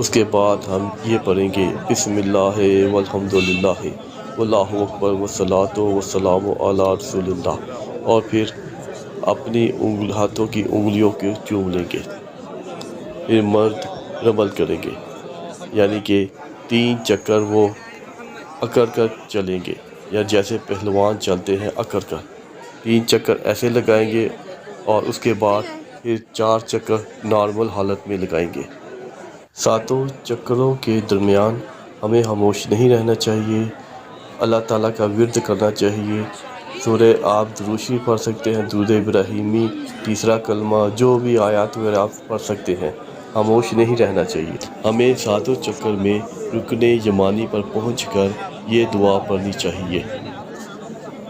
اس کے بعد ہم یہ پڑھیں گے بسم اللہ والحمد للہ واللہ اکبر والصلاۃ والسلام علی رسول اللہ، اور پھر اپنی ہاتھوں کی انگلیوں کو چوم لیں گے۔ پھر مرد رمل کریں گے، یعنی کہ 3 چکر وہ اکڑ کر چلیں گے، یا جیسے پہلوان چلتے ہیں اکڑ کر 3 چکر ایسے لگائیں گے، اور اس کے بعد پھر 4 چکر نارمل حالت میں لگائیں گے۔ 7 چکروں کے درمیان ہمیں خاموش نہیں رہنا چاہیے، اللہ تعالیٰ کا ورد کرنا چاہیے۔ سورہ آپ درود شریف پڑھ سکتے ہیں، درود ابراہیمی، تیسرا کلمہ، جو بھی آیات وغیرہ آپ پڑھ سکتے ہیں، خاموش نہیں رہنا چاہیے۔ ہمیں 7 چکر میں رکن یمانی پر پہنچ کر یہ دعا پڑھنی چاہیے،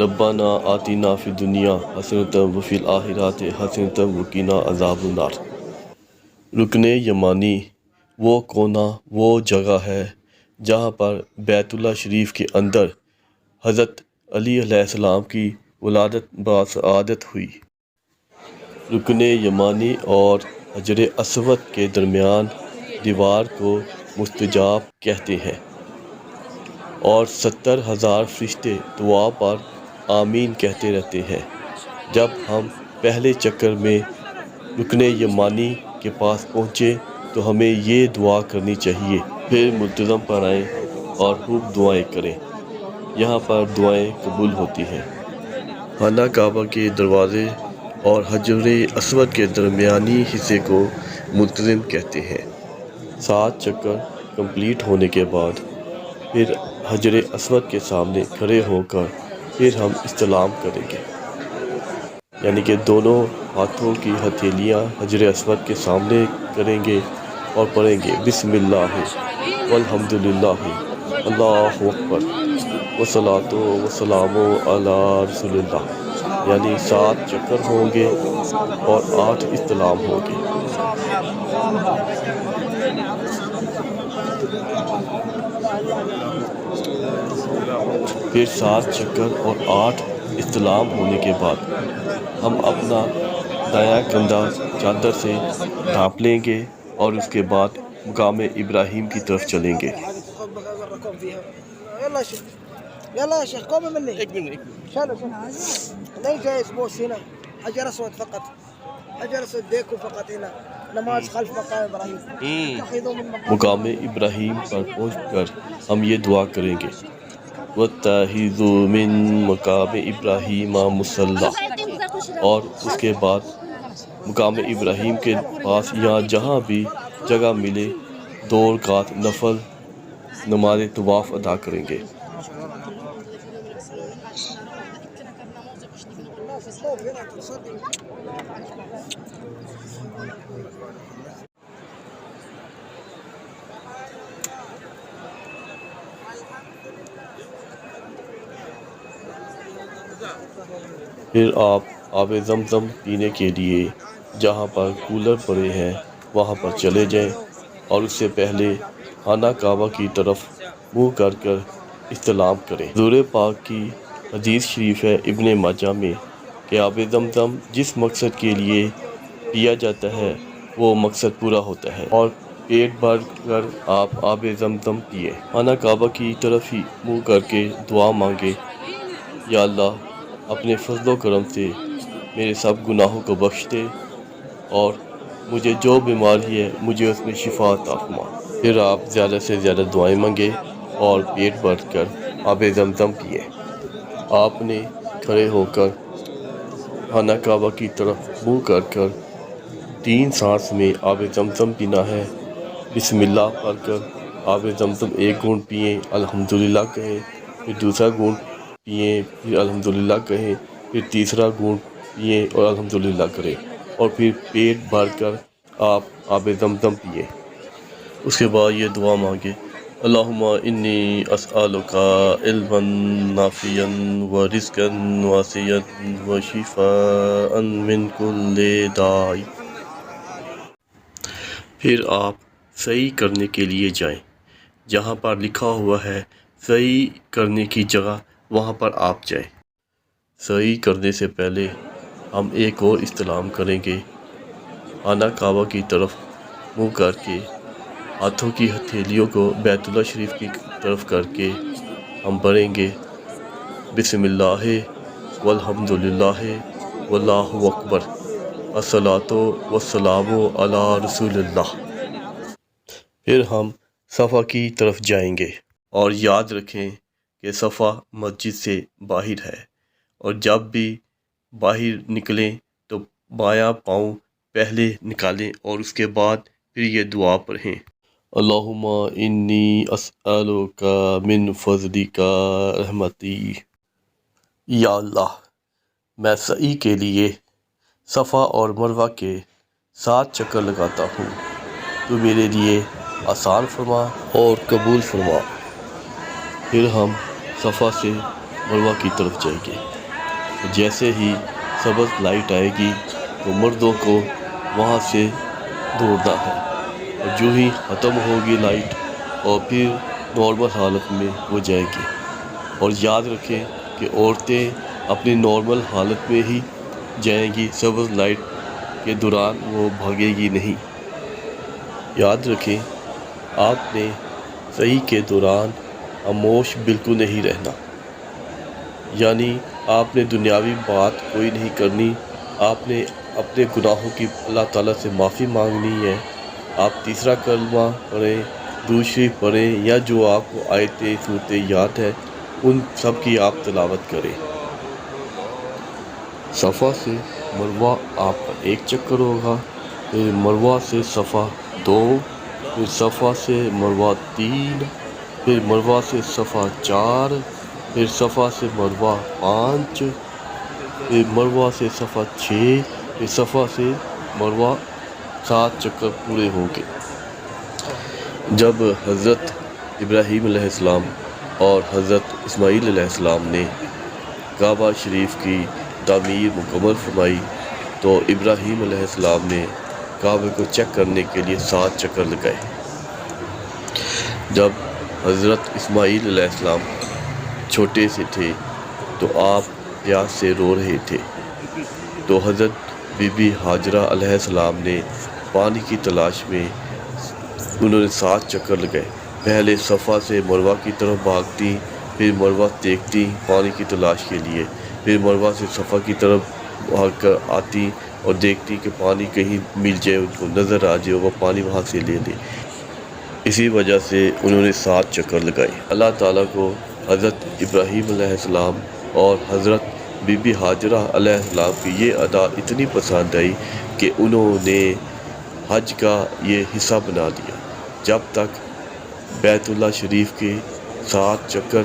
ربنا آتنا فی الدنیا حسنۃ وفی الآخرۃ حسنۃ وقنا عذاب النار۔ رکن یمانی وہ کونا، وہ جگہ ہے جہاں پر بیت اللہ شریف کے اندر حضرت علی علیہ السلام کی ولادت بسعادت ہوئی۔ رکن یمانی اور حجر اسود کے درمیان دیوار کو مستجاب کہتے ہیں، اور 70,000 فرشتے دعا پر آمین کہتے رہتے ہیں۔ جب ہم پہلے چکر میں رکن یمانی کے پاس پہنچے تو ہمیں یہ دعا کرنی چاہیے، پھر ملتزم پر آئیں اور خوب دعائیں کریں، یہاں پر دعائیں قبول ہوتی ہیں۔ خانہ کعبہ کے دروازے اور حجر اسود کے درمیانی حصے کو ملتزم کہتے ہیں۔ 7 چکر کمپلیٹ ہونے کے بعد پھر حجر اسود کے سامنے کھڑے ہو کر پھر ہم استلام کریں گے، یعنی کہ دونوں ہاتھوں کی ہتھیلیاں حجر اسود کے سامنے کریں گے اور پڑھیں گے بسم اللہ والحمد للہ اللہ اکبر والصلاۃ والسلام علی رسول اللہ، یعنی 7 چکر ہوں گے اور 8 استلام ہوں گے۔ پھر 7 چکر اور 8 استلام ہونے کے بعد ہم اپنا دایاں کندھا چادر سے ڈھانپ لیں گے اور اس کے بعد مقام ابراہیم کی طرف چلیں گے۔ يلا يا شيخ قوم مني شالوا نہیں جائز بوس هنا حجر اسود فقط حجر اسود دیکھو فقط هنا نماز خلف مقام ابراہیم اتخذوا من مقام ابراہیم پر پہنچ کر ہم یہ دعا کریں گے وَاتَّخِذُوا مِن مقام ابراہیم مصلی، اور اس کے بعد مقام ابراہیم کے پاس یا جہاں بھی جگہ ملے 2 رکعت نفل نماز طواف ادا کریں گے۔ پھر آپ آب زمزم پینے کے لیے جہاں پر کولر پڑے ہیں وہاں پر چلے جائیں، اور اس سے پہلے خانہ کعبہ کی طرف منہ کر استلام کریں۔ حضور پاک کی حدیث شریف ہے ابن ماجہ میں کہ آب زمزم جس مقصد کے لیے پیا جاتا ہے وہ مقصد پورا ہوتا ہے، اور پیٹ بھر کر آپ آب زمزم پیے۔ خانہ کعبہ کی طرف ہی منہ کر کے دعا مانگے، یا اللہ اپنے فضل و کرم سے میرے سب گناہوں کو بخش دے، اور مجھے جو بیماری ہے مجھے اس میں شفا عطا فرما۔ پھر آپ زیادہ سے زیادہ دعائیں مانگے اور پیٹ بھر کر آب زمزم پیے۔ آپ نے کھڑے ہو کر خانہ کعبہ کی طرف منہ کر 3 سانس میں آب زمزم پینا ہے۔ بسم اللہ پڑھ کر آب زمزم 1 گھونٹ پئیں، الحمدللہ کہیں، پھر دوسرا گھونٹ پئیں، پھر الحمدللہ کہیں، پھر تیسرا گھونٹ پئیں اور الحمدللہ کریں، اور پھر پیٹ بھر کر آپ آب زمزم پئیں۔ اس کے بعد یہ دعا مانگے، اللہم انی اسألک علما نافعا ورزقا واسعا وشفاء من کل داء۔ پھر آپ صحیح کرنے کے لیے جائیں، جہاں پر لکھا ہوا ہے صحیح کرنے کی جگہ وہاں پر آپ جائیں۔ صحیح کرنے سے پہلے ہم ایک اور استلام کریں گے، خانہ کعبہ کی طرف منہ کر کے ہاتھوں کی ہتھیلیوں کو بیت اللہ شریف کی طرف کر کے ہم پڑھیں گے بسم اللہ والحمد للہ واللہ اکبر الصلاۃ والسلام علی رسول اللہ۔ پھر ہم صفا کی طرف جائیں گے اور یاد رکھیں کہ صفا مسجد سے باہر ہے، اور جب بھی باہر نکلیں تو بایاں پاؤں پہلے نکالیں اور اس کے بعد پھر یہ دعا پڑھیں، اللہم انی اسألک من فضلک رحمتی۔ یا اللہ، میں سعی کے لیے صفا اور مروہ کے 7 چکر لگاتا ہوں، تو میرے لیے آسان فرما اور قبول فرما۔ پھر ہم صفا سے مروہ کی طرف جائیں گے، جیسے ہی سبز لائٹ آئے گی تو مردوں کو وہاں سے دوڑنا ہے، اور جو ہی ختم ہوگی لائٹ اور پھر نارمل حالت میں وہ جائیں گے، اور یاد رکھیں کہ عورتیں اپنی نارمل حالت میں ہی جائیں گی، سبز لائٹ کے دوران وہ بھاگے گی نہیں۔ یاد رکھیں آپ نے صحیح کے دوران خاموش بالکل نہیں رہنا، یعنی آپ نے دنیاوی بات کوئی نہیں کرنی، آپ نے اپنے گناہوں کی اللہ تعالیٰ سے معافی مانگنی ہے۔ آپ تیسرا کلمہ پڑھیں، درود شریف پڑھیں، یا جو آپ کو آیتیں صورتیں یاد ہے ان سب کی آپ تلاوت کریں۔ صفا سے مروہ آپ کا 1 چکر ہوگا، پھر مروہ سے صفا 2، پھر صفا سے مروہ 3، پھر مروہ سے صفا 4، پھر صفا سے مروہ 5، پھر مروہ سے صفا 6، پھر صفا سے مروہ 7 چکر پورے ہوں گے۔ جب حضرت ابراہیم علیہ السلام اور حضرت اسماعیل علیہ السلام نے کعبہ شریف کی تعمیر مکمل فرمائی تو ابراہیم علیہ السلام نے کعبے کو چیک کرنے کے لیے 7 چکر لگائے۔ جب حضرت اسماعیل علیہ السلام چھوٹے سے تھے تو آپ پیاس سے رو رہے تھے، تو حضرت بی بی ہاجرہ علیہ السلام نے پانی کی تلاش میں انہوں نے 7 چکر لگائے۔ پہلے صفا سے مروہ کی طرف بھاگتی، پھر مروہ دیکھتی پانی کی تلاش کے لیے، پھر مروہ سے صفا کی طرف بھاگ کر آتی اور دیکھتی کہ پانی کہیں مل جائے، ان کو نظر آ جائے، وہ پانی وہاں سے لے لے۔ اسی وجہ سے انہوں نے 7 چکر لگائے۔ اللہ تعالیٰ کو حضرت ابراہیم علیہ السلام اور حضرت بی بی ہاجرہ علیہ السلام کی یہ ادا اتنی پسند آئی کہ انہوں نے حج کا یہ حصہ بنا دیا۔ جب تک بیت اللہ شریف کے 7 چکر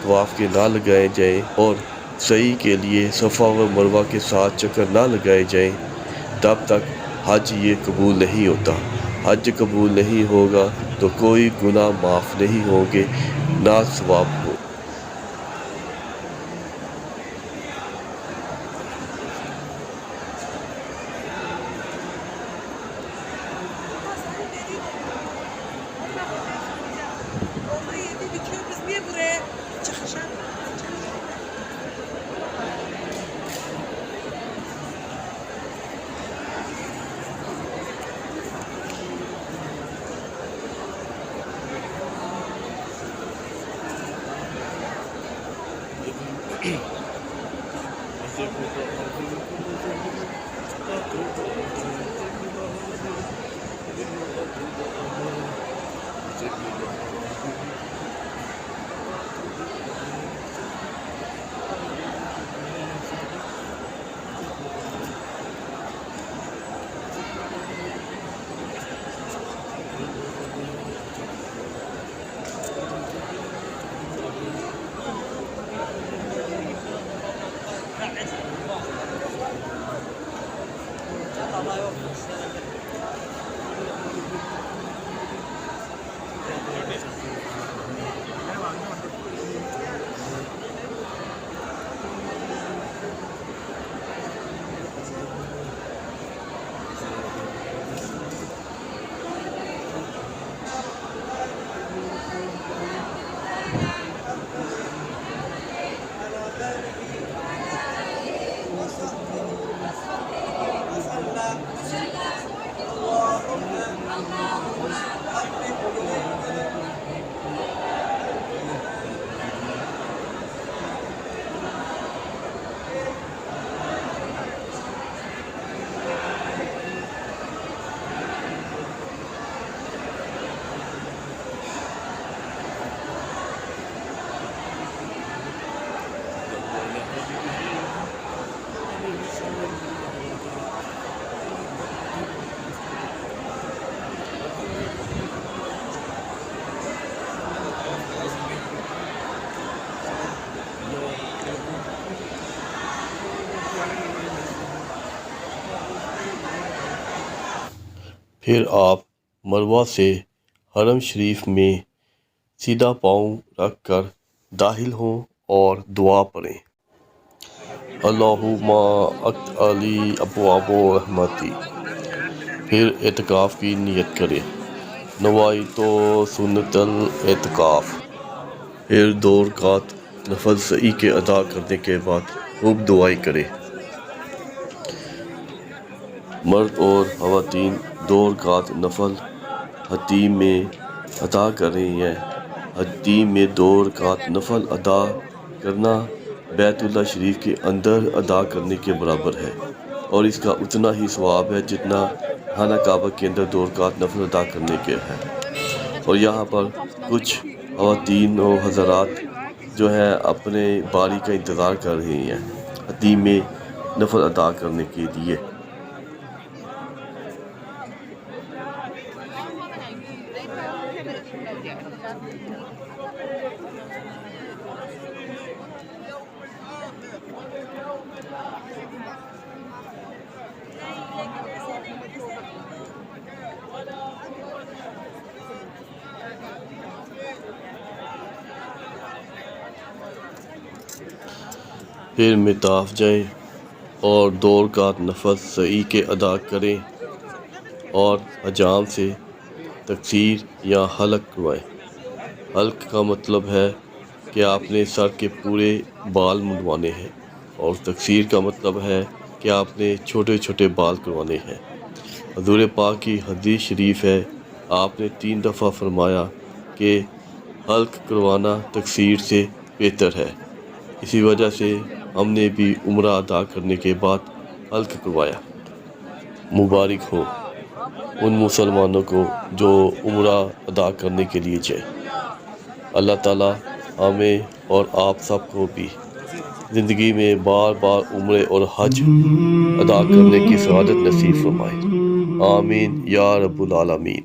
طواف کے نہ لگائے جائیں اور سعی کے لیے صفا و مروہ کے 7 چکر نہ لگائے جائیں، تب تک حج یہ قبول نہیں ہوتا۔ حج قبول نہیں ہوگا تو کوئی گناہ معاف نہیں ہوں گے، نہ ثواب ہو۔ پھر آپ مروہ سے حرم شریف میں سیدھا پاؤں رکھ کر داخل ہوں اور دعا پڑھیں، اللہم افتح لی ابواب رحمتی۔ پھر اعتکاف کی نیت کریں، نوائت سنت الاعتکاف۔ پھر 2 رکعت نفل سعی کے ادا کرنے کے بعد خوب دعائیں کریں۔ مرد اور خواتین 2 رکعت نفل حتیم میں ادا کر رہی ہیں۔ حتیم میں 2 رکعت نفل ادا کرنا بیت اللہ شریف کے اندر ادا کرنے کے برابر ہے، اور اس کا اتنا ہی ثواب ہے جتنا خانہ کعبہ کے اندر 2 رکعت نفل ادا کرنے کے ہیں۔ اور یہاں پر کچھ خواتین و حضرات جو ہیں اپنے باری کا انتظار کر رہی ہیں حتیم میں نفل ادا کرنے کے لیے۔ پھر مطاف جائیں اور 2 رکعت نفل سعی کے ادا کریں اور حجام سے تقصیر یا حلق کروائیں۔ حلق کا مطلب ہے کہ آپ نے سر کے پورے بال منڈوانے ہیں، اور تقصیر کا مطلب ہے کہ آپ نے چھوٹے چھوٹے بال کروانے ہیں۔ حضور پاک کی حدیث شریف ہے، آپ نے 3 دفعہ فرمایا کہ حلق کروانا تقصیر سے بہتر ہے۔ اسی وجہ سے ہم نے بھی عمرہ ادا کرنے کے بعد حلق کروایا۔ مبارک ہو ان مسلمانوں کو جو عمرہ ادا کرنے کے لیے جائیں۔ اللہ تعالیٰ ہمیں اور آپ سب کو بھی زندگی میں بار بار عمرے اور حج ادا کرنے کی سعادت نصیب فرمائے، آمین یا رب العالمین۔